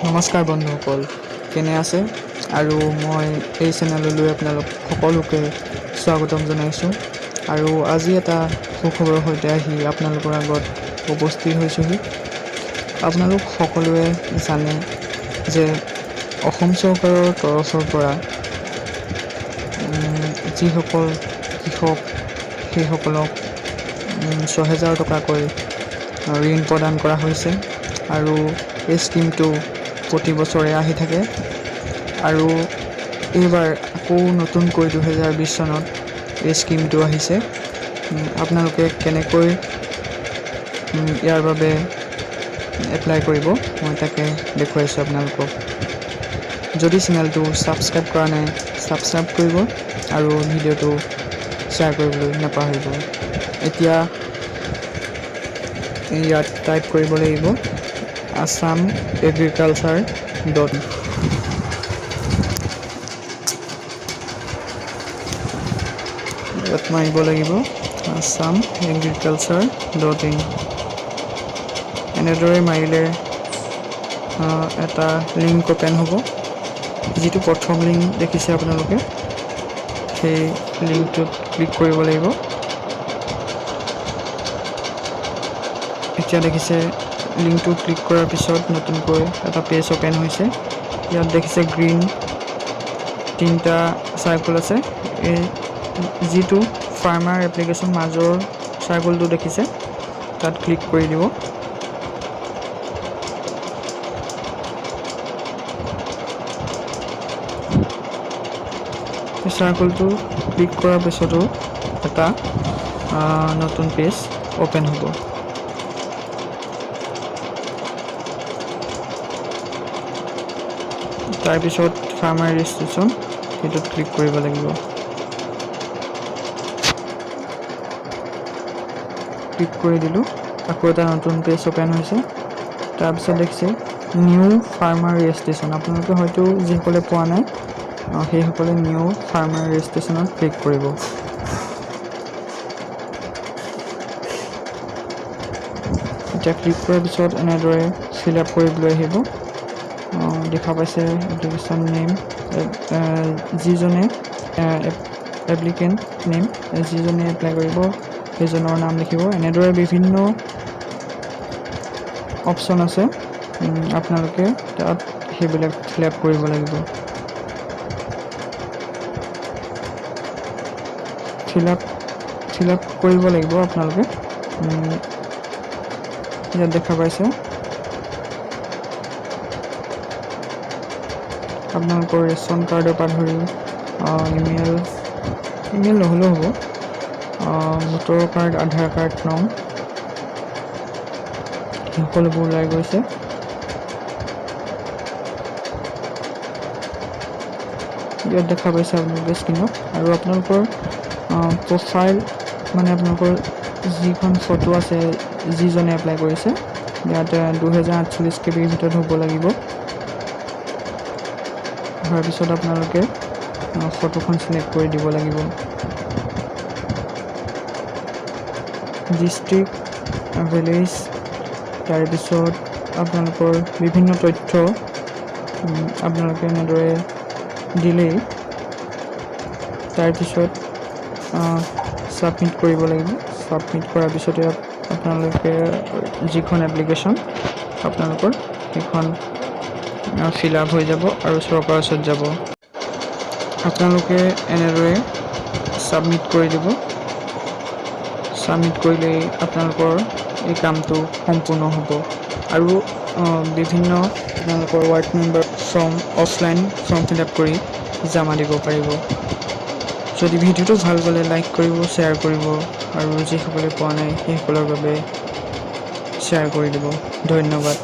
নমস্কাৰ বন্ধুসকল, কেনে আছে? আৰু মই এই চেনেললৈ আপোনালোক সকলোকে স্বাগতম জনাইছোঁ। আৰু আজি এটা সুখবৰৰ সৈতে আহি আপোনালোকৰ আগত উপস্থিত হৈছোঁহি। আপোনালোক সকলোৱে জানে যে অসম চৰকাৰৰ তৰফৰ পৰা যিসকল কৃষক সেইসকলক ৬,০০০ টকাকৈ ঋণ প্ৰদান কৰা হৈছে। আৰু এই স্কিমটো প্ৰতি বছৰে আহি থাকে। আৰু এইবাৰ আকৌ নতুনকৈ 2020 চনত এই স্কিমটো আহিছে। আপোনালোকে কেনেকৈ ইয়াৰ বাবে এপ্লাই কৰিব মই তাকে দেখুৱাইছোঁ আপোনালোকক। যদি চেনেলটো ছাবস্ক্ৰাইব কৰা নাই, ছাবস্ক্ৰাইব কৰিব আৰু ভিডিঅ'টো শ্বেয়াৰ কৰিবলৈ নাপাহৰিব। এতিয়া ইয়াত টাইপ কৰিব লাগিব assam.agriculture. ইয়াত মাৰিব লাগিব assam.agriculture.in। এনেদৰে মাৰিলে এটা লিংক অপেন হ'ব। যিটো প্ৰথম লিংক দেখিছে আপোনালোকে, সেই লিংকটোত ক্লিক কৰিব লাগিব। এতিয়া দেখিছে লিংকটো ক্লিক কৰাৰ পিছত নতুনকৈ এটা পেজ অপেন হৈছে। ইয়াত দেখিছে গ্ৰীণ 3টা চাৰ্কল আছে। এই যিটো ফাৰ্মাৰ এপ্লিকেশ্যন মাজৰ চাৰ্কলটো দেখিছে, তাত ক্লিক কৰি দিব। এই চাৰ্কলটো ক্লিক কৰাৰ পিছতো এটা নতুন পেজ অপেন হ'ব। তাৰপিছত ফাৰ্মাৰ ৰেজিষ্ট্ৰেশ্যন, সেইটোত ক্লিক কৰিব লাগিব। ক্লিক কৰি দিলোঁ। আকৌ এটা নতুন পেজ অপেন হৈছে। তাৰপিছত দেখিছে নিউ ফাৰ্মাৰ ৰেজিষ্ট্ৰেশ্যন। আপোনালোকে হয়তো যিসকলে পোৱা নাই, সেইসকলে নিউ ফাৰ্মাৰ ৰেজিষ্ট্ৰেশ্যনত ক্লিক কৰিব। এতিয়া ক্লিক কৰাৰ পিছত এনেদৰে ফিল আপ কৰিবলৈ আহিব। দেখা পাইছে এপ্লিকেশ্যন নেম, যিজনে এপ্লিকেণ্ট নেম, যিজনে এপ্লাই কৰিব সেইজনৰ নাম লিখিব। এনেদৰে বিভিন্ন অপশ্যন আছে, আপোনালোকে তাত সেইবিলাক ফিল আপ কৰিব লাগিব। ফিল আপ কৰিব লাগিব আপোনালোকে। ইয়াত দেখা পাইছে আপোনালোকৰ ৰেচন কাৰ্ডৰ পৰা ধৰি ইমেইল নহ'লেও হ'ব, ভোটাৰ কাৰ্ড, আধাৰ কাৰ্ড নং, সকলোবোৰ ওলাই গৈছে। ইয়াত দেখা পাইছে আপোনালোকে স্ক্ৰীনত। আৰু আপোনালোকৰ প্ৰফাইল, মানে আপোনালোকৰ যিখন ফটো আছে, যিজনে এপ্লাই কৰিছে, ইয়াত 2048 KB ভিতৰত হ'ব লাগিব। হোৱাৰ পিছত আপোনালোকে ফটোখন চিলেক্ট কৰি দিব লাগিব। ডিষ্ট্ৰিক্ট, ভিলেজ, তাৰপিছত আপোনালোকৰ বিভিন্ন তথ্য আপোনালোকে এনেদৰে দিলেই তাৰপিছত ছাবমিট কৰিব লাগিব। ছাবমিট কৰাৰ পিছতে আপোনালোকে যিখন এপ্লিকেশ্যন আপোনালোকৰ, সেইখন ফিল আপ হৈ যাব আৰু চৰকাৰৰ ওচৰত যাব। আপোনালোকে এনেদৰে ছাবমিট কৰি দিব। ছাবমিট কৰিলেই আপোনালোকৰ এই কামটো সম্পূৰ্ণ হ'ব। আৰু বিভিন্ন আপোনালোকৰ ward member offline form fill up কৰি জমা দিব পাৰিব। যদি ভিডিঅ'টো ভাল পালে লাইক কৰিব, শ্বেয়াৰ কৰিব, আৰু যিসকলে পোৱা নাই সেইসকলৰ বাবে শ্বেয়াৰ কৰি দিব। ধন্যবাদ।